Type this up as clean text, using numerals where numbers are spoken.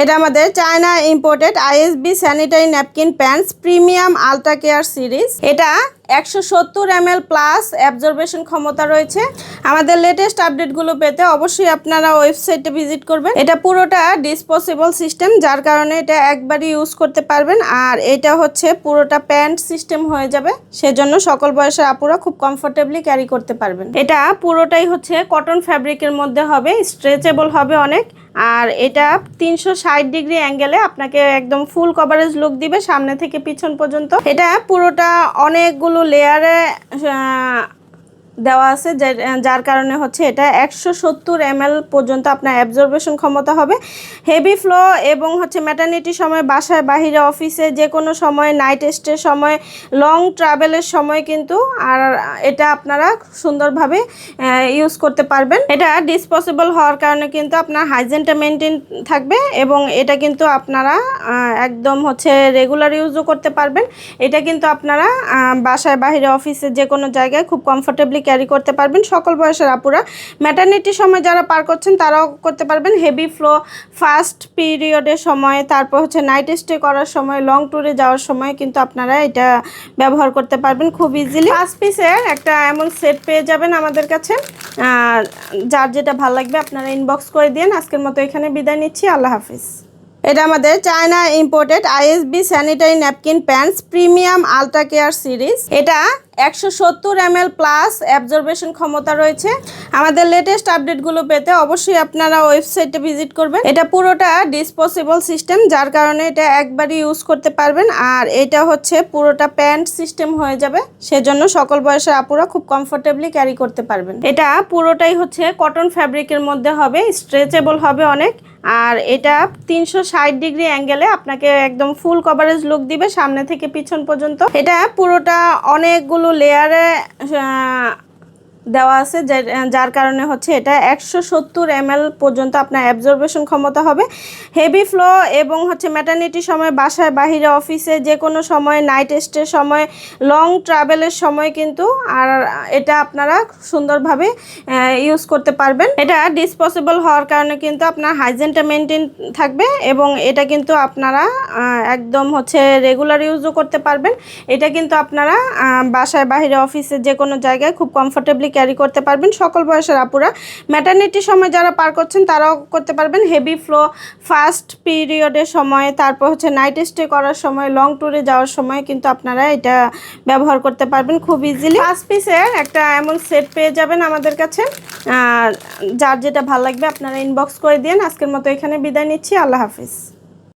এটা আমাদের China imported ISSB sanitary napkin pants premium ultra care series. এটা 170 ml plus absorption ক্ষমতা রয়েছে। আমাদের লেটেস্ট আপডেটগুলো পেতে অবশ্যই আপনারা ওয়েবসাইটে ভিজিট করবেন। এটা পুরোটা ডিসপোজেবল সিস্টেম, যার কারণে এটা একবারই ইউজ করতে পারবেন। আর এটা হচ্ছে পুরোটা প্যান্ট সিস্টেম হয়ে যাবে, সেজন্য সকল বয়সের আপুরা খুব কমফোর্টেবলি ক্যারি করতে পারবেন। এটা পুরোটাই হচ্ছে কটন ফ্যাব্রিকের মধ্যে হবে, স্ট্রেচেবল হবে অনেক। আর এটা 360 ডিগ্রি অ্যাঙ্গেলে আপনাকে একদম ফুল কভারেজ লুক দিবে সামনে থেকে পিছন পর্যন্ত। এটা পুরোটা অনেকগুলো লেয়ারে দেওয়া আছে, যার কারণে হচ্ছে এটা 170 ml পর্যন্ত আপনার অ্যাবজর্বেশন ক্ষমতা হবে। হেভি ফ্লো এবং হচ্ছে ম্যাটারনিটির সময়, বাসায় বাহিরে অফিসে যে কোনো সময়, নাইট স্টের সময়, লং ট্রাভেলের সময় কিন্তু আর এটা আপনারা সুন্দরভাবে ইউজ করতে পারবেন। এটা ডিসপোজেবল হওয়ার কারণে কিন্তু আপনার হাইজিনটা মেনটেন থাকবে এবং এটা কিন্তু আপনারা একদম হচ্ছে রেগুলার ইউজও করতে পারবেন। এটা কিন্তু আপনারা বাসায় বাহিরে অফিসে যে কোনো জায়গায় খুব কমফোর্টেবলি ক্যারি করতে পারবেন। সকল বয়সের আপুরা ম্যাটারনিটির সময় যারা পার করছেন তারাও করতে পারবেন। হেভি ফ্লো ফাস্ট পিরিয়ডের সময়, তারপর হচ্ছে নাইট স্টে করার সময়, লং ট্যুরে যাওয়ার সময় কিন্তু আপনারা এটা ব্যবহার করতে পারবেন খুব ইজিলি। 5 পিসের একটা এমন সেট পেয়ে যাবেন আমাদের কাছে। যার যেটা ভালো লাগবে আপনারা ইনবক্স করে দিন। আজকের মতো এখানে বিদায় নিচ্ছি, আল্লাহ হাফিজ। এটা আমাদের China imported ISSB sanitary napkin pants premium ultra care series. এটা 170 ml প্লাস অ্যাবজর্বেশন ক্ষমতা রয়েছে। আমাদের লেটেস্ট আপডেটগুলো পেতে অবশ্যই আপনারা ওয়েবসাইটে ভিজিট করবেন। এটা পুরোটা ডিসপোজেবল সিস্টেম, যার কারণে এটা একবারই ইউজ করতে পারবেন। আর এটা হচ্ছে পুরোটা প্যান্ট সিস্টেম হয়ে যাবে, সেজন্য সকল বয়সের আপুরা খুব কমফোর্টেবলি ক্যারি করতে পারবেন। এটা পুরোটাই হচ্ছে কটন ফ্যাব্রিকের মধ্যে হবে, স্ট্রেচেবল হবে অনেক। আর এটা 360 ডিগ্রি অ্যাঙ্গেলে আপনাকে একদম ফুল কভারেজ লুক দিবে সামনে থেকে পিছন পর্যন্ত। এটা পুরোটা অনেকগুলো লেয়ারে দেওয়া আছে, যার কারণে হচ্ছে এটা 170 ml পর্যন্ত আপনার অ্যাবজর্বেশন ক্ষমতা হবে। হেভি ফ্লো এবং হচ্ছে ম্যাটারনিটির সময়, বাসায় বাহিরে অফিসে যে কোনো সময়, নাইট স্টের সময়, লং ট্রাভেলের সময় কিন্তু আর এটা আপনারা সুন্দরভাবে ইউজ করতে পারবেন। এটা ডিসপোজেবল হওয়ার কারণে কিন্তু আপনার হাইজিনটা মেনটেন থাকবে এবং এটা কিন্তু আপনারা একদম হচ্ছে রেগুলার ইউজও করতে পারবেন। এটা কিন্তু আপনারা বাসায় বাহিরে অফিসে যে কোনো জায়গায় খুব কমফোর্টেবলি ক্যারি করতে পারবেন। সকল বয়সের আপুরা ম্যাটারনিটির সময় যারা পার করছেন তারাও করতে পারবেন। হেভি ফ্লো ফাস্ট পিরিয়ডের সময়, তারপর হচ্ছে নাইট স্টে করার সময়, লং ট্যুরে যাওয়ার সময় কিন্তু আপনারা এটা ব্যবহার করতে পারবেন খুব ইজিলি। 5 পিসের একটা এমন সেট পেয়ে যাবেন আমাদের কাছে। যার যেটা ভালো লাগবে আপনারা ইনবক্স করে দিন। আজকের মতো এখানে বিদায় নিচ্ছি, আল্লাহ হাফিজ।